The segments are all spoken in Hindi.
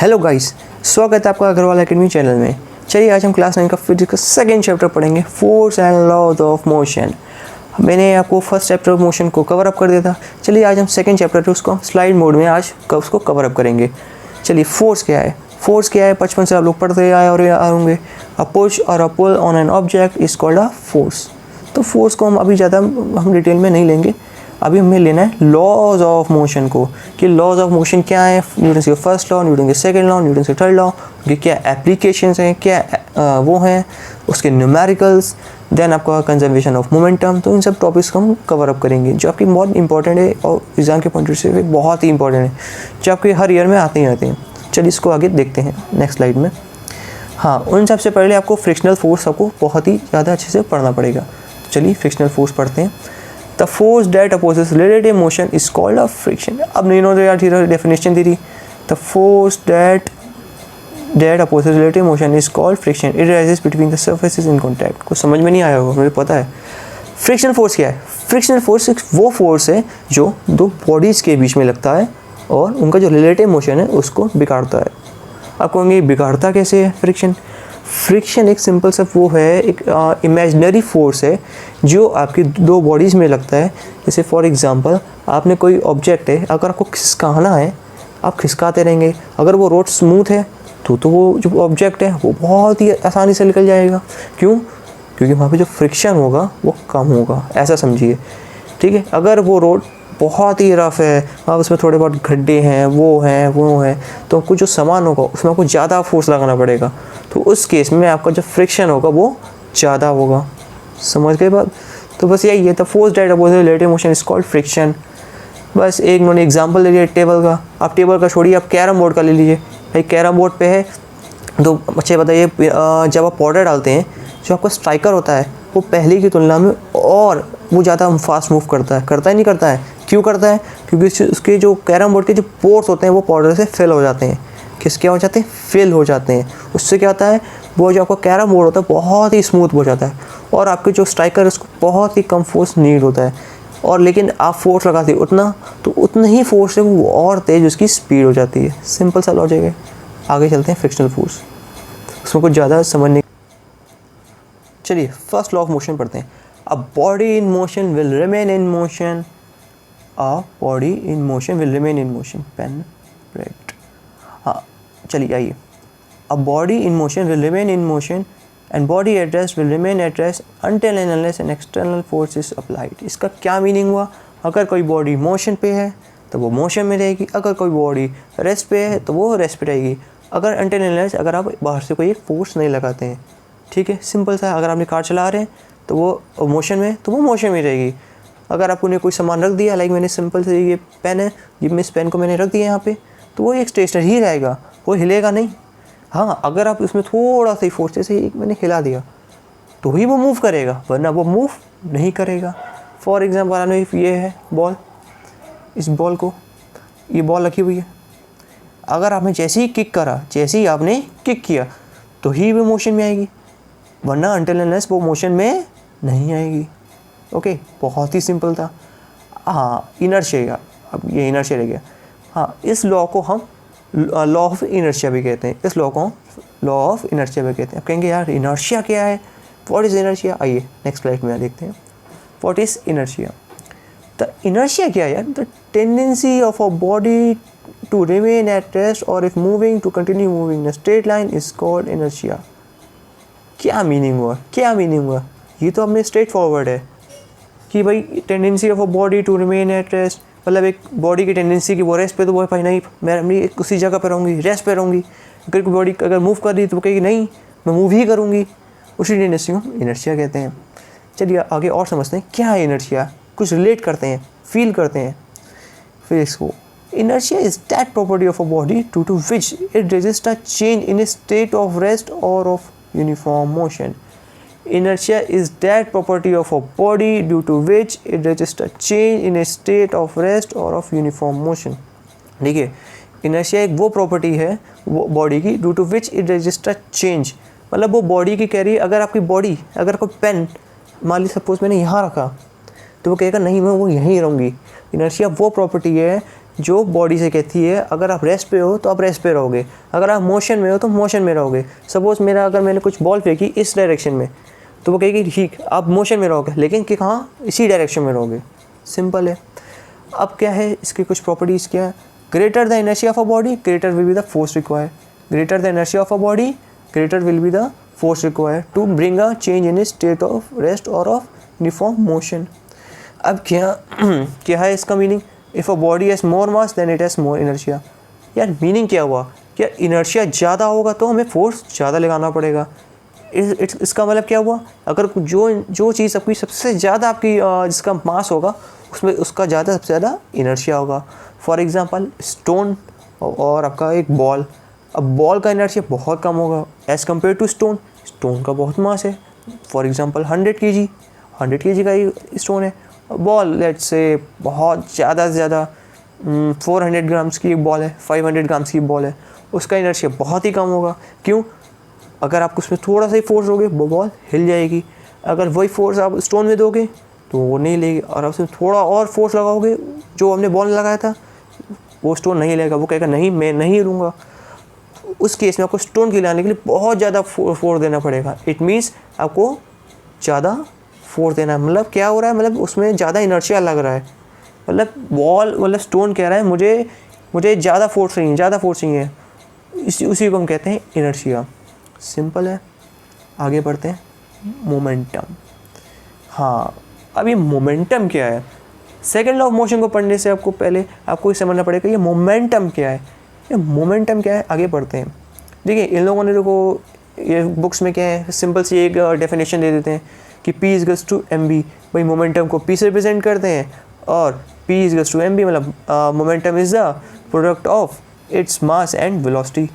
हेलो गाइस, स्वागत है आपका अग्रवाल एकेडमी चैनल में। चलिए आज हम क्लास 9 का फिजिक्स का सेकेंड चैप्टर पढ़ेंगे, force and laws of motion. मैंने आपको फर्स्ट चैप्टर ऑफ मोशन को कवर अप कर दिया था। चलिए आज हम सेकेंड चैप्टर है उसको स्लाइड मोड में आज उसको कवर अप करेंगे। चलिए फोर्स क्या है, फोर्स क्या है बचपन से आप लोग पढ़ते आए और होंगे। A push or a pull on an object is called a force. तो फोर्स को हम अभी ज़्यादा हम डिटेल में नहीं लेंगे। अभी हमें लेना है लॉज ऑफ मोशन को, कि लॉज ऑफ मोशन क्या है, न्यूटन के फर्स्ट लॉ, न्यूटन के सेकंड लॉ, न्यूटन के थर्ड लॉ, उनके क्या एप्लीकेशंस हैं, क्या वो हैं, उसके न्यूमेरिकल्स, देन आपका कंजर्वेशन ऑफ मोमेंटम। तो इन सब टॉपिक्स को हम कवर अप करेंगे जो आपकी बहुत इंपॉर्टेंट है और एग्जाम के पॉइंट से बहुत ही इंपॉर्टेंट है, जो आपके हर ईयर में आते ही आते हैं। चलिए इसको आगे देखते हैं नेक्स्ट स्लाइड में। हाँ, उन सबसे पहले आपको फ्रिक्शनल फोर्स आपको बहुत ही ज़्यादा अच्छे से पढ़ना पड़ेगा। तो चलिए फ्रिक्शनल फोर्स पढ़ते हैं। The force that opposes relative motion is called a friction। अब नहीं नो यार थी डेफिनेशन दी थी। The force that opposes relative motion is called friction। It arises between the surfaces in contact। कुछ समझ में नहीं आया होगा, मुझे पता है। फ्रिक्शन फोर्स क्या है? फ्रिक्शनल फोर्स वो फोर्स है जो दो बॉडीज़ के बीच में लगता है और उनका जो रिलेटिव मोशन है उसको बिगाड़ता है। आप कहोगे बिगाड़ता कैसे है फ्रिक्शन? फ्रिक्शन एक सिंपल सा वो है, एक इमेजिनरी फोर्स है जो आपकी दो बॉडीज़ में लगता है। जैसे फॉर एग्जांपल आपने कोई ऑब्जेक्ट है, अगर आपको खिसकाना है आप खिसकाते रहेंगे। अगर वो रोड स्मूथ है तो वो जो ऑब्जेक्ट है वो बहुत ही आसानी से निकल जाएगा। क्यों? क्योंकि वहाँ पे जो फ्रिक्शन होगा वो कम होगा, ऐसा समझिए। ठीक है, अगर वो रोड बहुत ही रफ़ है, अब उसमें थोड़े बहुत गड्ढे हैं, वो हैं, तो आपको जो सामान होगा उसमें आपको ज़्यादा फोर्स लगाना पड़ेगा। तो उस केस में आपका जो फ्रिक्शन होगा वो ज़्यादा होगा। समझ गए बात? तो बस यही है, the force that opposes relative motion is called friction. बस एक उन्होंने एग्जांपल ले लिया टेबल का। आप टेबल का छोड़िए, आप कैरम बोर्ड का ले लीजिए। भाई कैरम बोर्ड पे है तो बच्चे बताइए, जब आप पाउडर डालते हैं, जो आपका स्ट्राइकर होता है वो पहले की तुलना में और वो ज़्यादा फास्ट मूव करता है नहीं करता है? क्यों करता है? क्योंकि उसके जो कैरम बोर्ड के जो पोर्स होते हैं वो पाउडर से फिल हो जाते हैं। किसके हो जाते हैं? फिल हो जाते हैं। उससे क्या होता है, वो जो आपका कैरम बोर्ड होता है बहुत ही स्मूथ हो जाता है और आपके जो स्ट्राइकर है उसको बहुत ही कम फोर्स नीड होता है। और लेकिन आप फोर्स लगाते उतना, तो उतना ही फोर्स है वो और तेज उसकी स्पीड हो जाती है। सिंपल सा लॉजिक है। आगे चलते हैं फ्रिक्शनल फोर्स, उसमें कुछ ज़्यादा समझने। चलिए फर्स्ट लॉ ऑफ मोशन पढ़ते हैं। A body in motion will remain in motion. A body in motion will remain in motion. Pen right. हाँ चलिए आइए। A body in motion will remain in motion and body at rest will remain at rest until and unless an external force is applied. इसका क्या मीनिंग हुआ? अगर कोई बॉडी मोशन पे है तो वो मोशन में रहेगी, अगर कोई बॉडी रेस्ट पे है तो वो रेस्ट पे रहेगी। अगर अनटिल एंड अनलेस अगर आप बाहर से कोई एक फोर्स नहीं लगाते हैं। ठीक है, सिंपल सा। अगर आपने कार चला रहे हैं तो वो मोशन में, तो वो मोशन में रहेगी। अगर आपने कोई सामान रख दिया, लाइक मैंने सिंपल से ये पेन है, ये इस पेन को मैंने रख दिया यहाँ पे, तो वो एक स्टेशनरी ही रहेगा, वो हिलेगा नहीं। हाँ, अगर आप उसमें थोड़ा सा फोर्स से एक मैंने हिला दिया तो ही वो मूव करेगा, वरना वो मूव नहीं करेगा। फॉर एग्जाम्पल आपने ये है बॉल, इस बॉल को, ये बॉल रखी हुई है, अगर आपने जैसे ही किक करा, जैसे ही आपने किक किया तो ही वो मोशन में आएगी, वरना अनटिल अनलेस वो मोशन में नहीं आएगी। ओके, बहुत ही सिंपल था। हाँ, इनर्शिया, अब ये इनर्शिया रह गया। हाँ, इस लॉ को हम लॉ ऑफ इनर्शिया भी कहते हैं। इस लॉ को हम लॉ ऑफ इनर्शिया भी कहते हैं। अब कहेंगे यार इनर्शिया क्या है, व्हाट इज़ इनर्शिया? आइए नेक्स्ट स्लाइड में देखते हैं what is inertia. The inertia क्या है यार? The tendency of a body to remain at rest or if moving to continue moving in straight line is called inertia. क्या मीनिंग हुआ? ये तो अपने स्ट्रेट फॉरवर्ड है कि भाई tendency of a body to remain at rest, मतलब एक बॉडी की टेंडेंसी की वो रेस्ट पे, तो वो भाई नहीं मैं उसी जगह पे रहूँगी, रेस्ट पे रहूँगी। अगर कोई बॉडी अगर मूव कर रही तो वो कहेगी नहीं मैं मूव ही करूँगी, उसी टेंडेंसी को इनर्शिया कहते हैं। चलिए आगे और समझते हैं क्या है इनर्शिया, कुछ रिलेट करते हैं, फील करते हैं फिजिक्स को। Inertia is that property of a body to which it resist a change in a state of rest or of uniform motion. Inertia is that property of a body due to which it resists a change in a state of rest or of uniform motion। देखिए, inertia एक वो प्रॉपर्टी है वो बॉडी की, due to which it resists a change, मतलब वो बॉडी की कह रही है। अगर आपकी बॉडी, अगर कोई पेन मान ली सपोज मैंने यहाँ रखा तो वो कहेगा नहीं मैं वो यहीं रहूँगी। इनर्शिया वो प्रॉपर्टी है जो बॉडी से कहती है अगर आप रेस्ट पे हो तो आप रेस्ट पे रहोगे, अगर आप मोशन में हो तो मोशन में रहोगे। सपोज़ अगर मैंने कुछ बॉल फेंकी इस डायरेक्शन में, तो वो कहेगी ठीक आप मोशन में रहोगे, लेकिन कि कहाँ, इसी डायरेक्शन में रहोगे। सिंपल है। अब क्या है इसकी कुछ प्रॉपर्टीज़ क्या है? Greater the inertia of a body greater will be the force required, greater the inertia of a body greater will be the force required to bring a change in state of rest or of uniform motion. अब क्या क्या है इसका meaning? If a body has more mass then it has more inertia. यार मीनिंग क्या हुआ? क्या इनर्शिया ज़्यादा होगा तो हमें फोर्स ज़्यादा लगाना पड़ेगा। इसका मतलब क्या हुआ? अगर जो चीज़ आपकी सबसे ज़्यादा आपकी जिसका मास होगा उसमें उसका ज़्यादा सबसे ज़्यादा इनर्शिया होगा। फॉर एग्जांपल स्टोन और आपका एक बॉल। अब बॉल का इनर्शिया बहुत कम होगा as compare to stone. Stone का बहुत मास है, फॉर एग्जांपल 100 kg, 100 kg का ही स्टोन है। बॉल लेट्स से बहुत ज़्यादा से ज़्यादा 400 ग्राम्स की एक बॉल है, 500 ग्राम्स की बॉल है, उसका इनर्शिया बहुत ही कम होगा। क्यों? अगर आप उसमें थोड़ा सा ही फोर्स दोगे वो बॉल हिल जाएगी। अगर वही फोर्स आप स्टोन में दोगे तो वो नहीं लेगी, और आप उसमें थोड़ा और फोर्स लगाओगे जो हमने बॉल लगाया था वो स्टोन नहीं लेगा, वो कहेगा नहीं मैं नहीं लूँगा। उस केस में आपको स्टोन खिलाने के लिए बहुत ज़्यादा फोर्स देना पड़ेगा। इट मीन्स आपको ज़्यादा फोर्स देना है। मतलब क्या हो रहा है? मतलब उसमें ज़्यादा इनर्शिया लग रहा है। मतलब स्टोन कह रहा है मुझे ज़्यादा फोर्स चाहिए, ज़्यादा फोर्स चाहिए। उसी को हम कहते हैं इनर्शिया। सिंपल है। आगे बढ़ते हैं। मोमेंटम। हाँ, अब ये मोमेंटम क्या है? सेकेंड लॉ ऑफ मोशन को पढ़ने से पहले आपको ये समझना पड़ेगा ये मोमेंटम क्या है। ये मोमेंटम क्या है? आगे बढ़ते हैं। देखिए इन लोगों ने ये बुक्स में क्या है, सिंपल सी एक डेफिनेशन दे देते हैं कि P इज़ टू mb। भाई मोमेंटम को P से रिप्रेजेंट करते हैं, और P इज़ टू mb मतलब momentum is the product of its mass and velocity.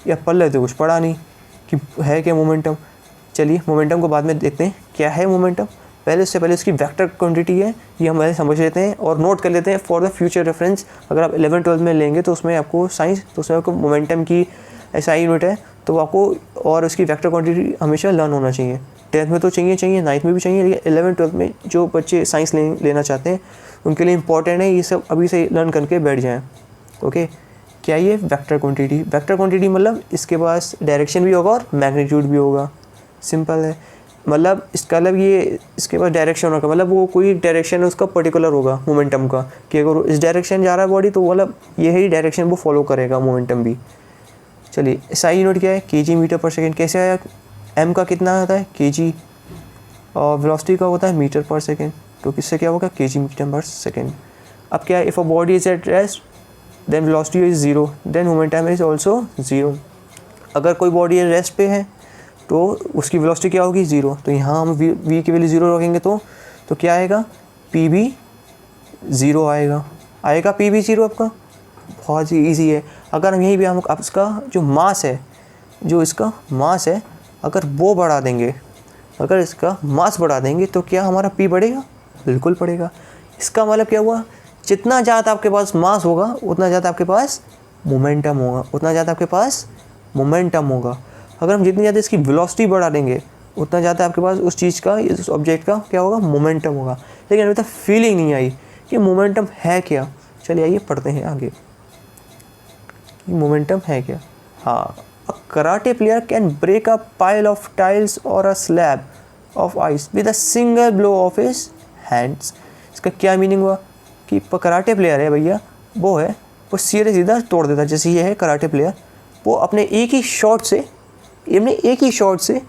या पढ़ लेते कुछ पढ़ा नहीं कि है क्या मोमेंटम। चलिए मोमेंटम को बाद में देखते हैं क्या है मोमेंटम। उससे पहले इसकी वेक्टर क्वांटिटी है, ये हम पहले समझ लेते हैं और नोट कर लेते हैं फॉर द फ्यूचर रेफरेंस। अगर आप 11th-12th में लेंगे तो उसमें आपको साइंस, तो उसमें आपको मोमेंटम की ऐसा यूनिट है तो आपको, और उसकी वेक्टर क्वांटिटी हमेशा लर्न होना चाहिए। 10th में तो चाहिए 9th में भी चाहिए, लेकिन 11th-12th में जो बच्चे साइंस लेना चाहते हैं उनके लिए इंपॉर्टेंट है ये सब, अभी से लर्न करके बैठ जाएँ। ओके, क्या ये वेक्टर क्वांटिटी? वेक्टर क्वांटिटी मतलब इसके पास डायरेक्शन भी होगा और मैग्नीट्यूड भी होगा। सिंपल है। मतलब इसका मतलब ये इसके पास डायरेक्शन होगा, मतलब वो कोई डायरेक्शन है उसका पर्टिकुलर होगा मोमेंटम का, कि अगर इस डायरेक्शन जा रहा है बॉडी तो मतलब यही डायरेक्शन वो फॉलो करेगा मोमेंटम भी। चलिए SI यूनिट क्या है? kg मीटर पर सेकेंड। कैसे आया? m का कितना होता है? kg, और वेलोसिटी का होता है मीटर पर सेकेंड, तो किससे क्या होगा? kg मीटर पर सेकेंड। अब क्या है? If a body is at rest then velocity is 0 then momentum is also 0। अगर कोई बॉडी रेस्ट पे है तो उसकी वेलोसिटी क्या होगी? 0। तो यहाँ हम v की वैल्यू 0 रखेंगे तो क्या आएगा? p भी 0 आएगा p भी 0 आपका। बहुत ही ईजी है। अगर हम यहीं भी हम इसका जो इसका मास है अगर वो बढ़ा देंगे, अगर इसका मास बढ़ा देंगे तो क्या हमारा p बढ़ेगा? बिल्कुल बढ़ेगा। इसका मतलब क्या हुआ? जितना ज़्यादा आपके पास मास होगा उतना ज़्यादा आपके पास मोमेंटम होगा, उतना ज़्यादा आपके पास मोमेंटम होगा। अगर हम जितनी ज़्यादा इसकी वेलोसिटी बढ़ा देंगे उतना ज़्यादा आपके पास उस चीज़ का, इस ऑब्जेक्ट का क्या होगा? मोमेंटम होगा। लेकिन अभी तक फीलिंग नहीं आई कि मोमेंटम है क्या। चलिए आइए पढ़ते हैं आगे, मोमेंटम है क्या। हाँ, a karate player can break a pile of tiles or a slab of ice with a single blow of his hands. इसका क्या मीनिंग हुआ कि कराटे प्लेयर है भैया, वो सीधा तोड़ देता। जैसे ये है कराटे प्लेयर, वो अपने एक ही शॉट से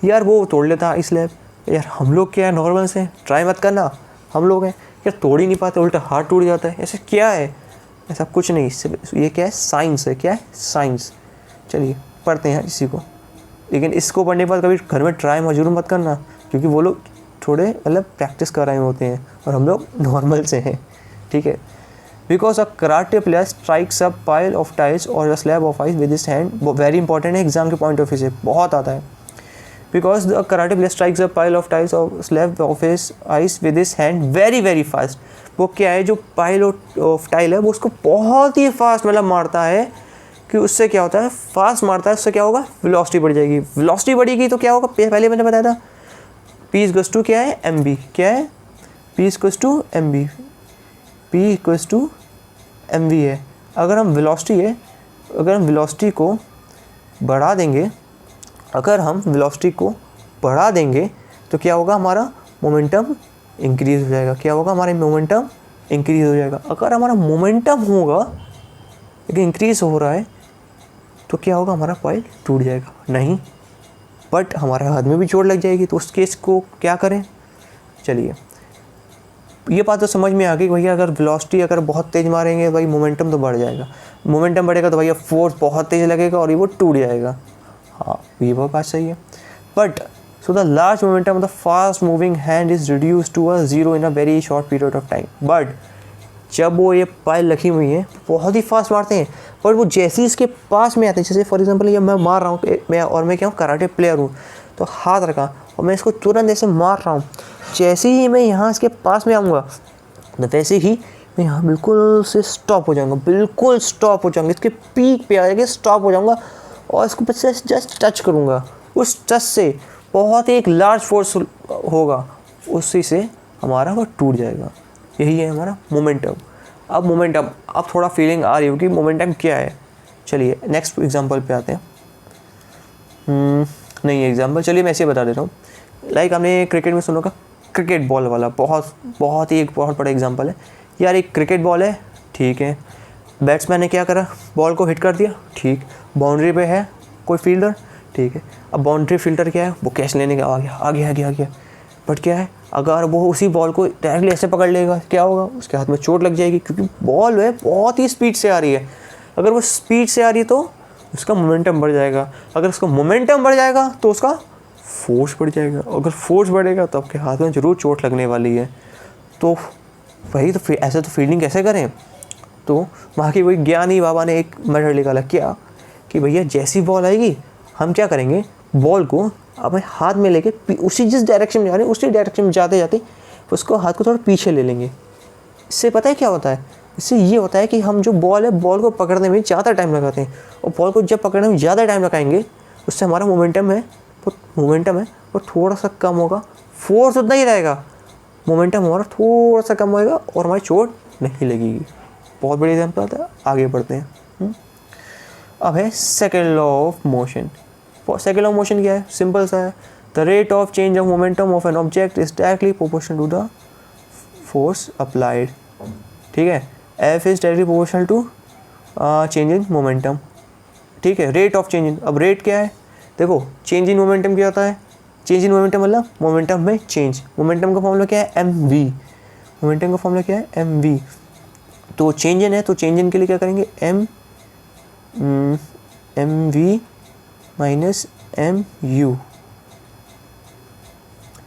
यार वो तोड़ लेता है स्लैब। यार हम लोग क्या है, नॉर्मल से ट्राई मत करना, हम लोग हैं यार तोड़ ही नहीं पाते, उल्टा हाथ टूट जाता है। ऐसे क्या है? ऐसा कुछ नहीं, ये क्या है? साइंस है। क्या है? साइंस। चलिए पढ़ते हैं इसी को, लेकिन इसको पढ़ने के बाद कभी घर में ट्राई मजबूर मत करना, क्योंकि वो लोग थोड़े प्रैक्टिस कर रहे होते हैं और हम लोग नॉर्मल से हैं। ठीक है। Because a karate player strikes a pile of tiles or a slab of ice with his hand. Very important है, एग्जाम के पॉइंट ऑफ व्यू से बहुत आता है। Because the karate player strikes a pile of tiles or slab of his ice with his hand very very fast. वो क्या है, जो पाइल ऑफ टाइल है वो उसको बहुत ही फास्ट मारता है, कि उससे क्या होता है? फास्ट मारता है, उससे क्या होगा? वेलोसिटी बढ़ जाएगी। वेलोसिटी बढ़ेगी तो क्या होगा? पहले मैंने बताया था P इक्वल्स टू क्या है? mb। क्या है? P equals to mb। P equals to m v है। अगर हम वेलोसिटी है, अगर हम वेलोसिटी को बढ़ा देंगे, अगर हम वेलोसिटी को बढ़ा देंगे तो क्या होगा, हमारा मोमेंटम इंक्रीज़ हो जाएगा। क्या होगा, हमारा मोमेंटम इंक्रीज़ हो जाएगा। अगर हमारा मोमेंटम होगा लेकिन इंक्रीज़ हो रहा है तो क्या होगा, हमारा कॉइल टूट जाएगा नहीं, बट हमारे हाथ में भी चोट लग जाएगी। तो उस केस को क्या करें, चलिए ये बात तो समझ में आ गई भैया, अगर वेलोसिटी अगर बहुत तेज़ मारेंगे भाई मोमेंटम तो बढ़ जाएगा, मोमेंटम बढ़ेगा तो भैया फोर्स बहुत तेज़ लगेगा और ये वो टूट जाएगा। हाँ, ये वो बात सही है। But so the large momentum of the fast moving hand is reduce to a zero in a very short period of time. But जब वो ये पायल रखी हुई है बहुत ही फास्ट मारते हैं, पर वो जैसे ही इसके पास में आते हैं, जैसे फॉर एग्जांपल ये मैं मार रहा हूँ, मैं क्या हूँ, कराटे प्लेयर हूँ, तो हाथ रखा और मैं इसको तुरंत ऐसे मार रहा हूँ, जैसे ही मैं यहाँ इसके पास में आऊँगा तो वैसे ही मैं यहाँ बिल्कुल से स्टॉप हो जाऊँगा, बिल्कुल स्टॉप हो जाऊँगा, इसके पीक पे आ जाके स्टॉप हो जाऊँगा और इसको बस जस्ट टच करूँगा। उस टच से बहुत एक लार्ज फोर्स होगा, उसी से हमारा वो टूट जाएगा। यही है हमारा मोमेंटम। अब मोमेंटम, अब थोड़ा फीलिंग आ रही होगी मोमेंटम क्या है। चलिए नेक्स्ट एग्जांपल पे आते हैं। नहीं एग्जांपल, चलिए मैं ऐसे बता देता हूँ। लाइक हमने क्रिकेट में सुना होगा क्रिकेट बॉल वाला, बहुत ही एक बहुत बड़ा एग्जांपल है यार। एक क्रिकेट बॉल है, ठीक है, बैट्समैन ने क्या करा, बॉल को हिट कर दिया, ठीक, बाउंड्री पे है कोई फील्डर, ठीक है। अब बाउंड्री फील्डर क्या है, वो कैच लेने का आ गया। बट क्या है, अगर वो उसी बॉल को डायरेक्टली ऐसे पकड़ लेगा क्या होगा, उसके हाथ में चोट लग जाएगी, क्योंकि बॉल है बहुत ही स्पीड से आ रही है। अगर वो स्पीड से आ रही है तो उसका मोमेंटम बढ़ जाएगा, अगर उसका मोमेंटम बढ़ जाएगा तो उसका फोर्स बढ़ जाएगा, अगर फोर्स बढ़ेगा तो आपके हाथ में ज़रूर चोट लगने वाली है। तो वही तो ऐसे तो फील्डिंग कैसे करें। तो वहाँ के वही ज्ञानी बाबा ने एक मेथड निकाला, क्या कि भैया जैसी बॉल आएगी हम क्या करेंगे, बॉल को अपने हाथ में लेके उसी जिस डायरेक्शन में जा रहे हैं उसी डायरेक्शन में जाते जाते उसको हाथ को थोड़ा पीछे ले लेंगे। इससे पता है क्या होता है, इससे ये होता है कि हम जो बॉल है, बॉल को पकड़ने में ज़्यादा टाइम लगाते हैं, और बॉल को जब पकड़ने में ज़्यादा टाइम लगाएंगे उससे हमारा मोमेंटम है वो थोड़ा सा कम होगा, फोर्स उतना ही रहेगा, मोमेंटम हमारा थोड़ा सा कम होएगा और हमारी चोट नहीं लगेगी। बहुत बड़ी एग्जाम्पल आता है, आगे बढ़ते हैं। अब है second law of motion. Second law of motion क्या है, सिंपल सा है, the rate of change of momentum of an object is directly proportional to the force applied. ठीक है, f is directly proportional to change in momentum. ठीक है, रेट ऑफ चेंज इन, अब रेट क्या है, देखो चेंज इन मोमेंटम क्या होता है, चेंज इन मोमेंटम मतलब मोमेंटम में चेंज, मोमेंटम का फॉर्मूला क्या है, एम वी, मोमेंटम का फॉर्मूला क्या है, एम वी। तो चेंज इन है, तो चेंज इन के लिए क्या करेंगे, m v minus m u.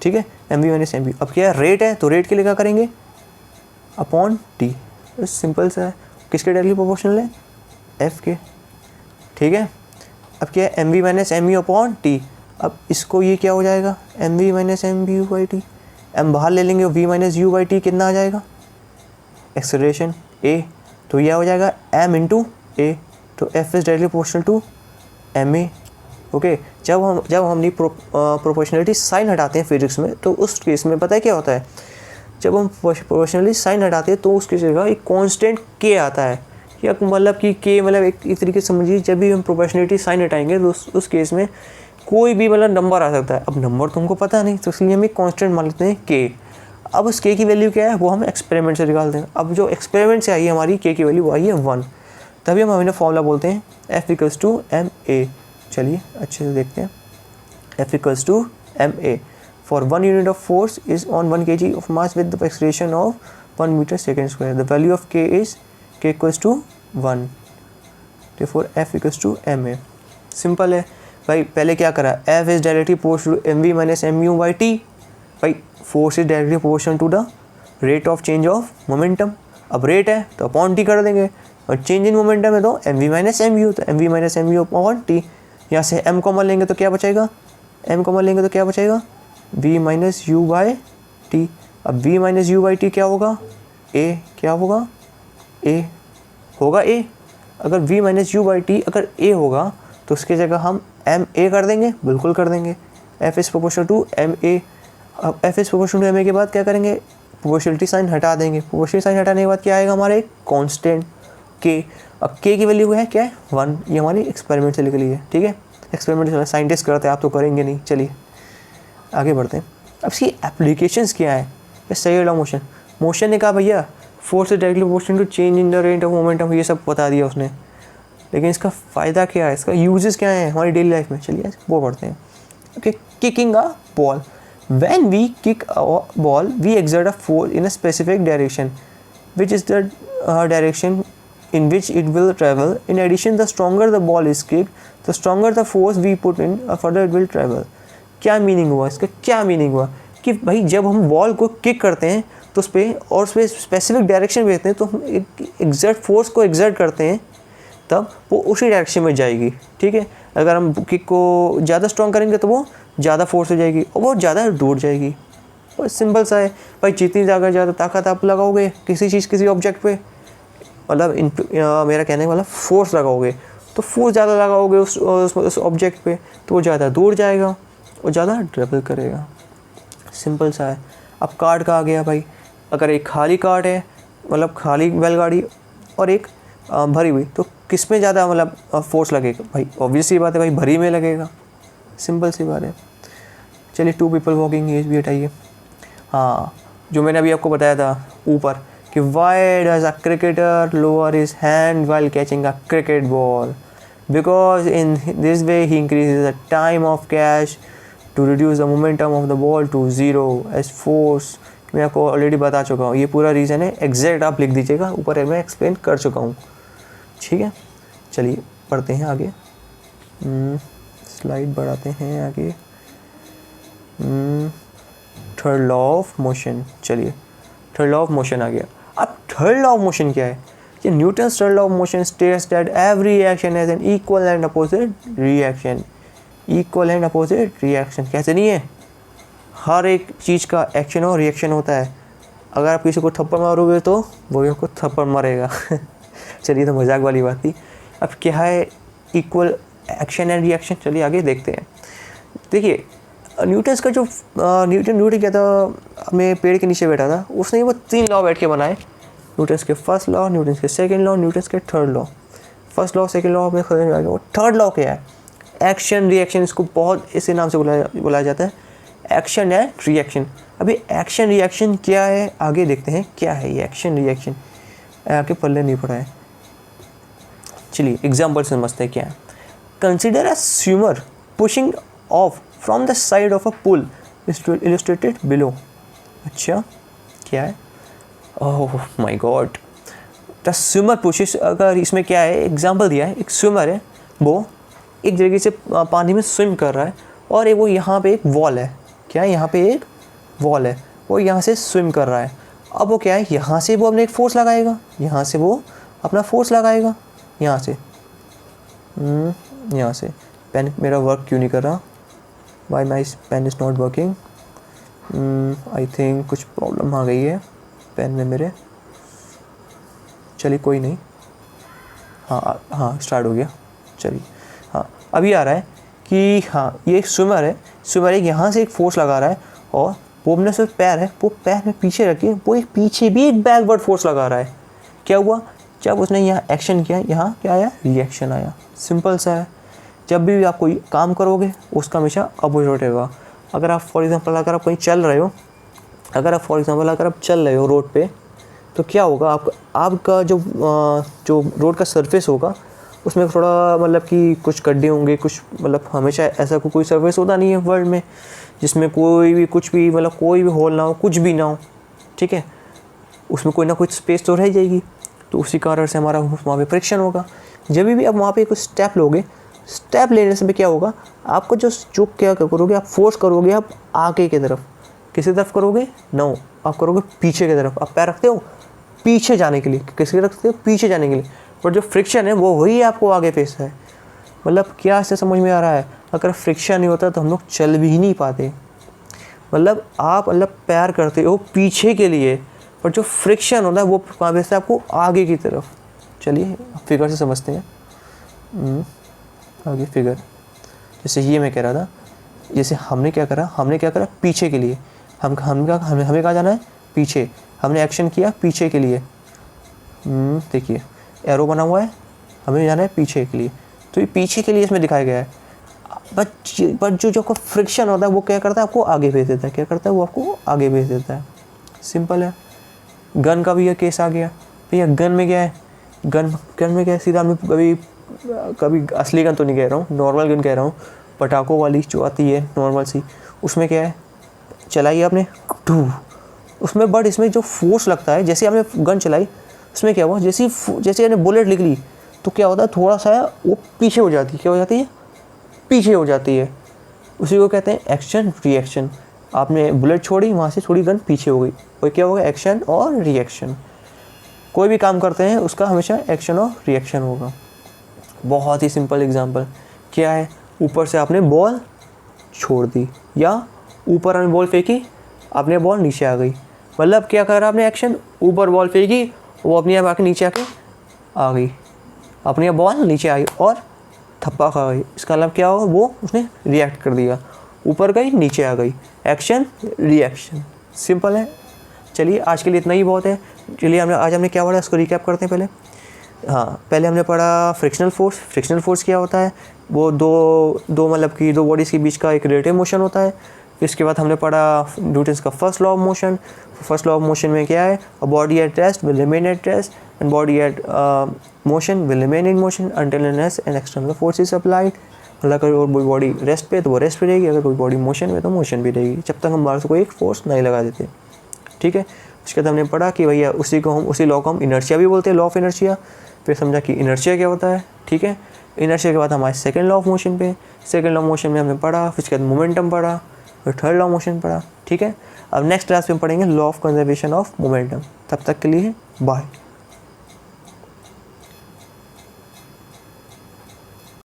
ठीक है, m v minus m u. अब क्या है, रेट है, तो रेट के लिए क्या करेंगे, अपॉन टी। सिंपल सा है, किसके डायरेक्टली प्रोपोर्शनल है, एफ के। ठीक है, अब क्या है, m v minus m u upon t. अब इसको ये क्या हो जाएगा, m v minus m u by t, m बाहर ले लेंगे, v minus u by t कितना आ जाएगा, एक्सेलरेशन ए, तो यह हो जाएगा एम इंटू ए, तो f is directly proportional to m a. Okay, जब हम प्रोपोर्शनलिटी साइन हटाते हैं फिजिक्स में, तो उस केस में पता है क्या होता है, जब हम प्रोपोर्शनलिटी साइन हटाते हैं तो उसकी जगह एक कांस्टेंट के आता है, या मतलब कि के मतलब एक तरीके से समझिए, जब भी हम प्रोपोर्शनलिटी साइन हटाएंगे तो उस केस में कोई भी मतलब नंबर आ सकता है। अब नंबर तो हमको पता नहीं, तो इसलिए हम एक कांस्टेंट मान लेते हैं के। अब उस के की वैल्यू क्या है, वो हम एक्सपेरिमेंट से निकालते हैं। अब जो एक्सपेरिमेंट से आई है हमारी के की वैल्यू वो आई है 1, तभी हम हमें फॉर्मूला बोलते हैं f equals to m a. चलिए अच्छे से देखते हैं, f equals to m a for 1 unit of force is on 1 kg of mass with the acceleration of 1 metre second square, the value of k is k equals to 1, therefore f equals to m a. Simple है भाई, पहले क्या करा, f is directly proportional to m v minus m u by T. भाई force is directly proportional to the rate of change of momentum. अब रेट है तो अपॉन टी कर देंगे, और चेंज इन मोमेंटम है तो m v minus m u, तो m v minus m u upon t. यहाँ से एम कॉमन लेंगे तो क्या बचेगा, एम कॉमन लेंगे तो क्या बचेगा, v minus u by t. अब v minus u by t क्या होगा, ए, क्या होगा, ए होगा ए। अगर v minus u by t अगर ए होगा तो उसकी जगह हम एम ए कर देंगे, बिल्कुल कर देंगे, f is proportional to m a. अब f is proportional to m a के बाद क्या करेंगे, प्रोपोर्शनलिटी साइन हटा देंगे, प्रोपोर्शनलिटी साइन हटाने के बाद क्या आएगा, हमारा एक कांस्टेंट, के। अब के की वैल्यू है क्या है 1, ये हमारी एक्सपेरिमेंट से निकली है, ठीक है। एक्सपेरिमेंट चला साइंटिस्ट करते हैं, आप तो करेंगे नहीं। चलिए आगे बढ़ते हैं। अब इसकी एप्लीकेशंस क्या है। सेकेंड लॉ मोशन, मोशन ने कहा भैया force is directly proportional to change in the rate of momentum, ये सब बता दिया उसने, लेकिन इसका फ़ायदा क्या है, इसका यूजेस क्या है हमारी डेली लाइफ में। चलिए वो पढ़ते हैं। Okay, kicking a ball, when we kick a ball we exert a force in a specific direction which is the direction in which it will travel. In addition, the stronger the ball is kicked, the stronger the force we put in, further it will travel. क्या मीनिंग हुआ इसका, क्या मीनिंग हुआ कि भाई जब हम बॉल को किक करते हैं तो उस पर और उस पर स्पेसिफिक डायरेक्शन भेजते हैं, तो हम एक एग्जर्ट फोर्स को एग्जर्ट करते हैं तब वो उसी डायरेक्शन में जाएगी, ठीक है। अगर हम किक को ज़्यादा स्ट्रॉन्ग करेंगे तो वो ज़्यादा फोर्स हो जाएगी और वो ज़्यादा दूर जाएगी। और सिंपल सा है भाई, जितनी ज़्यादा ताकत आप लगाओगे किसी चीज़ किसी ऑब्जेक्ट पे, मतलब मेरा कहने वाला फोर्स लगाओगे, तो फोर्स ज़्यादा लगाओगे उस ऑब्जेक्ट पे तो वो ज़्यादा दूर जाएगा और ज़्यादा ट्रेवल करेगा। सिंपल सा है। अब कार्ट का आ गया भाई, अगर एक खाली कार्ट है मतलब खाली बैलगाड़ी और एक भरी हुई, तो किस में ज़्यादा मतलब फोर्स लगेगा भाई, ऑब्वियस सी बात है भाई भरी में लगेगा, सिंपल सी बात है। चलिए 2 people वॉकिंग, ये भी हटाइए। हाँ, जो मैंने अभी आपको बताया था ऊपर कि why does a cricketer lower his hand while catching a cricket ball, because in this way he increases the time of catch to reduce the momentum of the ball to 0 as force. मैं आपको ऑलरेडी बता चुका हूँ, ये पूरा रीज़न है, एग्जैक्ट आप लिख दीजिएगा, ऊपर मैं एक्सप्लेन कर चुका हूँ, ठीक है। चलिए पढ़ते हैं आगे, स्लाइड बढ़ाते हैं आगे। थर्ड लॉ ऑफ मोशन, चलिए थर्ड लॉ ऑफ मोशन आ गया। अब थर्ड लॉ ऑफ मोशन क्या है, कि Newton's third law of motion states that every action has an equal and opposite reaction. Equal and opposite reaction कैसे नहीं है, हर एक चीज़ का एक्शन और रिएक्शन होता है। अगर आप किसी को थप्पड़ मारोगे तो वो भी आपको थप्पड़ मारेगा चलिए तो मजाक वाली बात थी। अब क्या है इक्वल एक्शन एंड रिएक्शन, चलिए आगे देखते हैं। देखिए न्यूटन्स का जो न्यूटन क्या था, हमें पेड़ के नीचे बैठा था, उसने वो 3 लॉ बैठ के बनाए, न्यूटन्स के फर्स्ट लॉ, न्यूटन्स के सेकंड लॉ, न्यूटन्स के third law. First law second law में समझ में आ गया। और थर्ड लॉ क्या है, एक्शन रिएक्शन, इसको बहुत इसी नाम से बुलाया जाता है, एक्शन एंड रिएक्शन। अभी एक्शन रिएक्शन क्या है आगे देखते हैं, क्या है ये एक्शन रिएक्शन, आगे पल्ले नहीं पड़ा है। चलिए एग्जाम्पल समझते हैं क्या है। Consider a swimmer pushing off from the side of a pool illustrated below. अच्छा क्या है, oh my God, the swimmer pushes. अगर इसमें क्या है, एग्जाम्पल दिया है, एक स्विमर है, वो एक जगह से पानी में स्विम कर रहा है और वो यहाँ पे एक वॉल है, क्या है यहाँ पे एक वॉल है, वो यहाँ से स्विम कर रहा है। अब वो क्या है, यहाँ से वो अपने एक फोर्स लगाएगा, यहाँ से वो अपना फोर्स लगाएगा, यहाँ से पेन मेरा वर्क क्यों नहीं कर रहा, why my pen is not working, I think कुछ प्रॉब्लम आ गई है पेन में मेरे। चलिए कोई नहीं, हाँ स्टार्ट हो गया। चलिए हाँ अभी आ रहा है कि हाँ ये एक स्विमर है, स्विमर एक यहाँ से एक फोर्स लगा रहा है और वो अपने सिर्फ पैर है, वो पैर में पीछे रखे, वो एक पीछे भी एक बैकवर्ड फोर्स लगा रहा है। क्या हुआ, जब उसने यहाँ एक्शन किया, यहाँ क्या आया, रिएक्शन आया। सिंपल सा है, जब भी आप कोई काम करोगे उसका हमेशा अपोजिट होगा। अगर आप फॉर एग्जांपल अगर आप कहीं चल रहे हो, अगर आप चल रहे हो रोड पे, तो क्या होगा, आपका जो रोड का सरफेस होगा उसमें थोड़ा मतलब कि कुछ गड्ढे होंगे, कुछ मतलब हमेशा ऐसा कोई सरफेस होता नहीं है वर्ल्ड में जिसमें कोई भी कुछ भी मतलब कोई भी होल ना हो, कुछ भी ना हो, ठीक है, उसमें कोई ना कुछ स्पेस तो रह जाएगी। तो उसी कारण से हमारा वहाँ पे फ्रिक्शन होगा। जब भी आप वहाँ पे कुछ स्टेप लोगे, स्टेप लेने से क्या होगा, आपको जो क्या करोगे, आप फोर्स करोगे आप आगे की तरफ, किसी तरफ करोगे, नो आप करोगे पीछे की तरफ। आप पैर रखते हो पीछे जाने के लिए, किसके रखते हो, पीछे जाने के लिए, पर जो फ्रिक्शन है वो वही आपको आगे फेस है। मतलब क्या इससे समझ में आ रहा है, अगर फ्रिक्शन नहीं होता तो हम लोग चल भी नहीं पाते। मतलब आप पैर करते हो पीछे के लिए, पर जो फ्रिक्शन होता है वो भेजता है आपको आगे की तरफ। चलिए फिगर से समझते हैं। आगे फिगर, जैसे ये मैं कह रहा था, जैसे हमने क्या करा पीछे के लिए, हमें कहाँ जाना है, पीछे, हमने एक्शन किया पीछे के लिए। देखिए एरो बना हुआ है, हमें जाना है पीछे के लिए, तो ये पीछे के लिए इसमें दिखाया गया है। बट जो आपका फ्रिक्शन होता है वो क्या करता है, आपको आगे भेज देता है। क्या करता है वो, आपको आगे भेज देता है। सिंपल है। गन का भी ये केस आ गया भैया। गन में क्या है, गन में क्या है, सीधा मैं कभी असली गन तो नहीं कह रहा हूँ, नॉर्मल गन कह रहा हूँ, पटाखों वाली जो आती है नॉर्मल सी, उसमें क्या है, चलाई आपने उसमें, बट इसमें जो फोर्स लगता है, जैसे आपने गन चलाई उसमें क्या हुआ, जैसे आपने बुलेट निकली तो क्या होता है, थोड़ा सा वो पीछे हो जाती है। क्या हो जाती है, पीछे हो जाती है। उसी को कहते हैं एक्शन रिएक्शन। आपने बुलेट छोड़ी, वहाँ से थोड़ी गन पीछे हो गई, और क्या होगा, एक्शन और रिएक्शन। कोई भी काम करते हैं उसका हमेशा एक्शन और रिएक्शन होगा। बहुत ही सिंपल एग्जांपल क्या है, ऊपर से आपने बॉल छोड़ दी, या ऊपर आपने बॉल फेंकी, आपने बॉल नीचे आ गई, मतलब क्या करा आपने एक्शन, ऊपर बॉल फेंकी, वो अपने आप आके नीचे आके आ गई, अपनी बॉल नीचे आई और थप्पा खा गई। इसका मतलब क्या होगा, वो उसने रिएक्ट कर दिया, ऊपर गई नीचे आ गई, एक्शन रिएक्शन। सिंपल है। चलिए आज के लिए इतना ही बहुत है। चलिए आज हमने क्या पढ़ा, इसको रिकैप करते हैं पहले। हाँ, पहले हमने पढ़ा फ्रिक्शनल फोर्स। फ्रिक्शनल फोर्स क्या होता है, वो दो मतलब कि दो बॉडीज़ के बीच का एक रिलेटिव मोशन होता है। इसके बाद हमने पढ़ा न्यूटन्स का first law of motion. First law of motion में क्या है, a body at rest will remain at rest and body eight motion will remain in motion until unless an external force is applied. मतलब अगर कोई बॉडी रेस्ट पे तो वो रेस्ट पे रहेगी, अगर कोई बॉडी मोशन में तो मोशन भी रहेगी, जब तक हम बाहर से कोई एक फोर्स नहीं लगा देते। ठीक है। उसके बाद हमने पढ़ा कि भैया उसी लॉ को हम इनर्शिया भी बोलते हैं, लॉ ऑफ इनर्शिया। फिर समझा कि इनर्शिया क्या होता है। ठीक है। इनर्शिया के बाद हमारे सेकंड लॉ ऑफ मोशन पे, सेकंड लॉ ऑफ मोशन में हमने पढ़ा, फिर उसके बाद मोमेंटम पढ़ा, फिर थर्ड लॉ ऑफ मोशन पढ़ा। ठीक है। अब नेक्स्ट क्लास में पढ़ेंगे law of conservation of momentum. तब तक के लिए बाय।